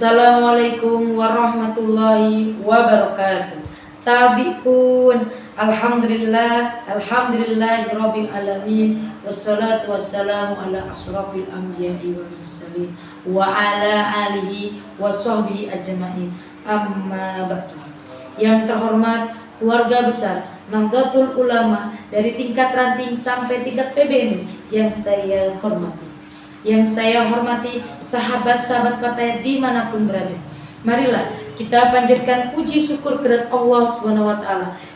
Assalamualaikum warahmatullahi wabarakatuh. Tabi'un. Alhamdulillahi rabbil alamin. Wassalatu wassalamu ala asrafil anbiya'i wal mursalin wa ala alihi wa sahbihi ajma'in. Amma ba'du. Yang terhormat keluarga besar Nahdlatul Ulama dari tingkat ranting sampai tingkat PBNU yang saya hormati. Yang saya hormati sahabat-sahabat Fatayat dimanapun berada. Marilah kita panjatkan puji syukur kepada Allah SWT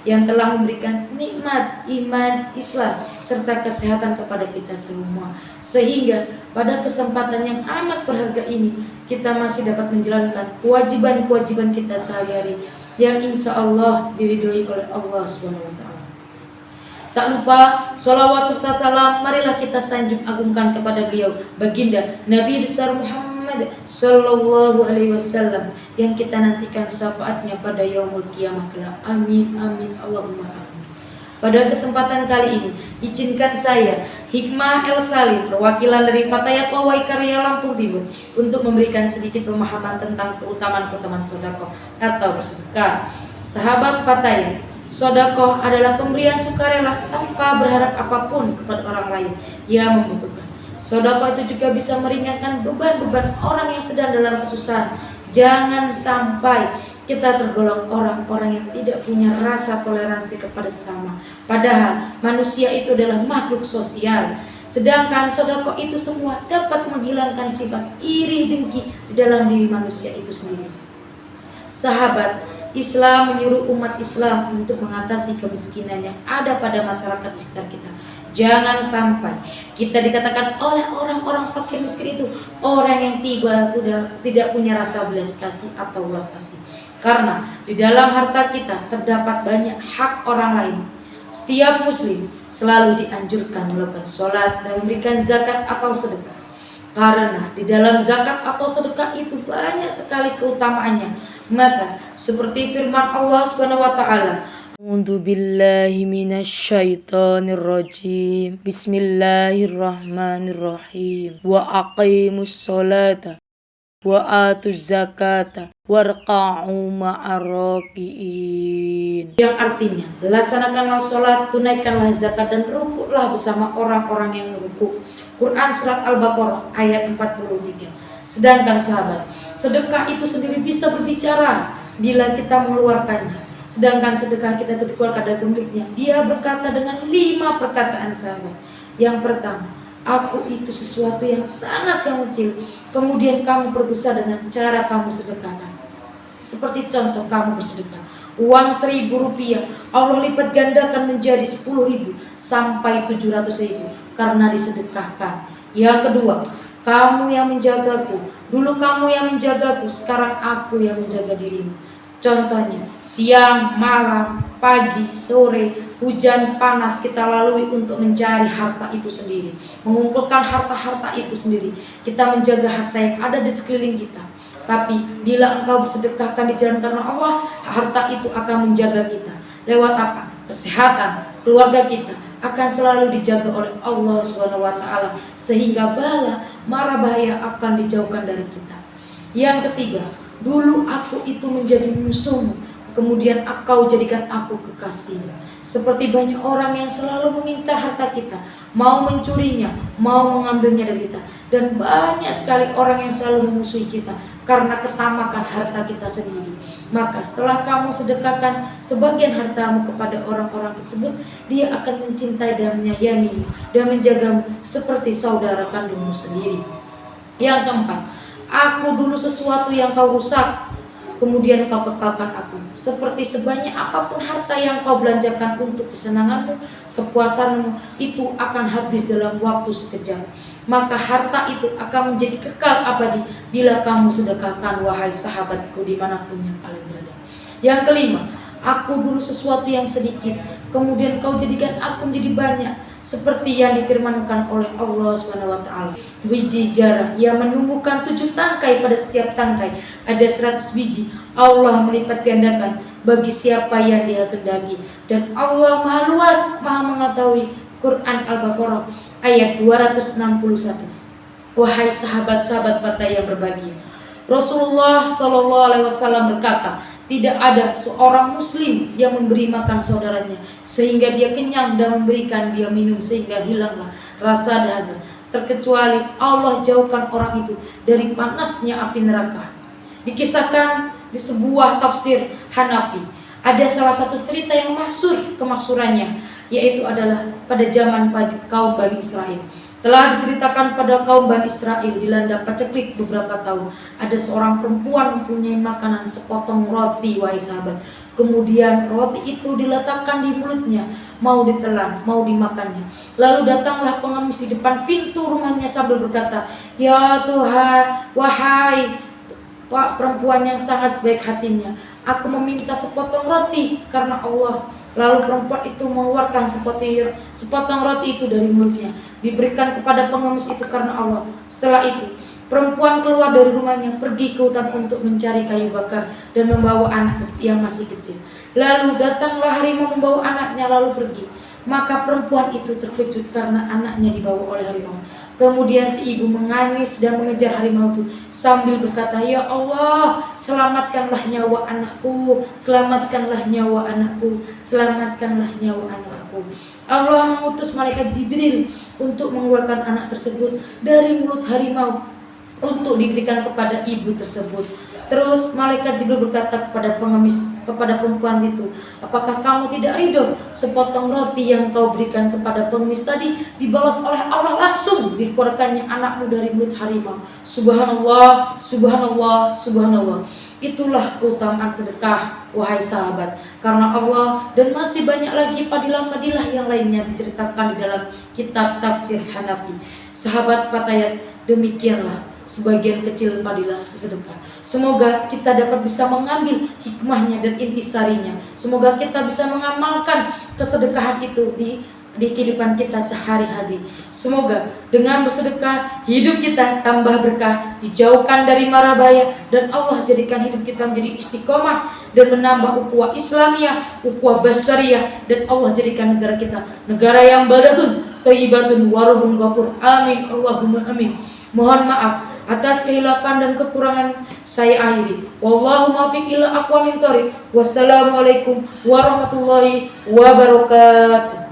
yang telah memberikan nikmat iman Islam serta kesehatan kepada kita semua, sehingga pada kesempatan yang amat berharga ini kita masih dapat menjalankan kewajiban-kewajiban kita sehari-hari yang insya Allah diridhoi oleh Allah SWT. Tak lupa sholawat serta salam marilah kita sanjung agungkan kepada beliau, baginda Nabi besar Muhammad Sallallahu Alaihi Wasallam yang kita nantikan syafaatnya pada yaumul kiamah kelak. Amin amin Allahumma amin. Pada kesempatan kali ini izinkan saya Hikmah El Salim, perwakilan dari Fatayat Wawai Karya Lampung Timur, untuk memberikan sedikit pemahaman tentang keutamaan sedekah atau bersedekah. Sahabat Fatayat, sedekah adalah pemberian sukarela tanpa berharap apapun kepada orang lain yang membutuhkan. Sedekah itu juga bisa meringankan beban-beban orang yang sedang dalam kesusahan. Jangan sampai kita tergolong orang-orang yang tidak punya rasa toleransi kepada sesama. Padahal manusia itu adalah makhluk sosial. Sedangkan sedekah itu semua dapat menghilangkan sifat iri dengki di dalam diri manusia itu sendiri. Sahabat, Islam menyuruh umat Islam untuk mengatasi kemiskinan yang ada pada masyarakat di sekitar kita. Jangan sampai kita dikatakan oleh orang-orang fakir miskin itu orang yang tidak punya rasa belas kasih atau ulas kasih. Karena di dalam harta kita terdapat banyak hak orang lain. Setiap muslim selalu dianjurkan melakukan sholat dan memberikan zakat atau sedekah. Karena di dalam zakat atau sedekah itu banyak sekali keutamaannya. Maka seperti firman Allah Subhanahu wa taala, A'udzu billahi minasyaitonir rajim. Bismillahirrahmanirrahim. Wa aqimus sholata wa atuz zakata warqa'u ma'ar raki'in. Yang artinya, laksanakanlah sholat, tunaikanlah zakat dan rukuklah bersama orang-orang yang merukuk. Quran surat Al-Baqarah ayat 43. Sedangkan sahabat, sedekah itu sendiri bisa berbicara bila kita mengeluarkannya. Sedangkan sedekah kita itu dikeluarkan dari pemiliknya. Dia berkata dengan 5 perkataan sahabat. Yang pertama, aku itu sesuatu yang sangat kecil. Kemudian kamu perbesar dengan cara kamu sedekahkan. Seperti contoh kamu bersedekah. Uang 1.000 rupiah Allah lipat gandakan menjadi 10.000 sampai 700.000 karena disedekahkan. Yang kedua, kamu yang menjagaku. Dulu kamu yang menjagaku, sekarang aku yang menjaga dirimu. Contohnya, siang, malam, pagi, sore, hujan, panas kita lalui untuk mencari harta itu sendiri, mengumpulkan harta-harta itu sendiri. Kita menjaga harta yang ada di sekeliling kita. Tapi bila engkau bersedekahkan di jalan karena Allah, harta itu akan menjaga kita. Lewat apa? Kesehatan, keluarga kita akan selalu dijaga oleh Allah SWT, sehingga bala, mara bahaya akan dijauhkan dari kita. Yang ketiga, dulu aku itu menjadi musuhmu, kemudian engkau jadikan aku kekasihmu. Seperti banyak orang yang selalu mengincar harta kita, mau mencurinya, mau mengambilnya dari kita. Dan banyak sekali orang yang selalu memusuhi kita karena ketamakan harta kita sendiri. Maka setelah kamu sedekahkan sebagian hartamu kepada orang-orang tersebut, dia akan mencintai dan menyayangimu dan menjagamu seperti saudara kandungmu sendiri. Yang keempat, aku dulu sesuatu yang kau rusak, kemudian kau kekalkan aku. Seperti sebanyak apapun harta yang kau belanjakan untuk kesenanganmu, kepuasanmu, itu akan habis dalam waktu sekejap. Maka harta itu akan menjadi kekal abadi bila kamu sedekahkan, wahai sahabatku dimanapun yang kalian berada. Yang kelima, aku dulu sesuatu yang sedikit, kemudian kau jadikan aku menjadi banyak, seperti yang difirmankan oleh Allah SWT. Biji jarah yang menumbuhkan 7 tangkai, pada setiap tangkai ada 100 biji. Allah melipat gandakan bagi siapa yang Dia kehendaki, dan Allah Maha Luas, Maha mengetahui. Quran Al-Baqarah ayat 261. Wahai sahabat-sahabat Fatayat yang berbahagia, Rasulullah Shallallahu Alaihi Wasallam berkata, tidak ada seorang muslim yang memberi makan saudaranya sehingga dia kenyang dan memberikan dia minum sehingga hilanglah rasa dahaga, terkecuali Allah jauhkan orang itu dari panasnya api neraka. Dikisahkan di sebuah tafsir Hanafi, ada salah satu cerita yang masyhur kemaksurannya, yaitu adalah pada zaman kaum Bani Israel. Telah diceritakan pada kaum Bani Israel dilanda paceklik beberapa tahun. Ada seorang perempuan mempunyai makanan sepotong roti, wahai sahabat. Kemudian roti itu diletakkan di mulutnya, mau ditelan, mau dimakannya. Lalu datanglah pengemis di depan pintu rumahnya sambil berkata, "Ya Tuhan, wahai perempuan yang sangat baik hatinya, aku meminta sepotong roti karena Allah." Lalu perempuan itu mengeluarkan sepotong roti itu dari mulutnya, diberikan kepada pengemis itu karena Allah. Setelah itu, perempuan keluar dari rumahnya, pergi ke hutan untuk mencari kayu bakar dan membawa anak kecil yang masih kecil. Lalu datanglah harimau membawa anaknya lalu pergi. Maka perempuan itu terkejut karena anaknya dibawa oleh harimau. Kemudian si ibu menangis dan mengejar harimau itu sambil berkata, "Ya Allah, selamatkanlah nyawa anakku, selamatkanlah nyawa anakku, selamatkanlah nyawa anakku." Allah mengutus malaikat Jibril untuk mengeluarkan anak tersebut dari mulut harimau untuk diberikan kepada ibu tersebut. Terus malaikat Jibril berkata kepada perempuan itu, "Apakah kamu tidak ridho sepotong roti yang kau berikan kepada pengemis tadi dibalas oleh Allah langsung dikeluarkannya anakmu dari mulut harimau?" Subhanallah, subhanallah, subhanallah. Itulah keutamaan sedekah, wahai sahabat, karena Allah, dan masih banyak lagi fadilah-fadilah yang lainnya diceritakan di dalam kitab tafsir Hanafi. Sahabat Fatayat, demikianlah sebagian kecil fadilah sedekah. Semoga kita dapat bisa mengambil hikmahnya dan intisarinya. Semoga kita bisa mengamalkan kesedekahan itu di kehidupan kita sehari-hari. Semoga dengan bersedekah hidup kita tambah berkah, dijauhkan dari mara bahaya, dan Allah jadikan hidup kita menjadi istiqomah dan menambah ukhuwah Islamiyah, ukhuwah basyariyah, dan Allah jadikan negara kita negara yang baldatun thayyibatun warabun ghafur. Amin Allahumma amin. Mohon maaf atas kehilafan dan kekurangan, saya akhiri. Wallahu muwaffiq ila aqwamit thoriq. Wassalamualaikum warahmatullahi wabarakatuh.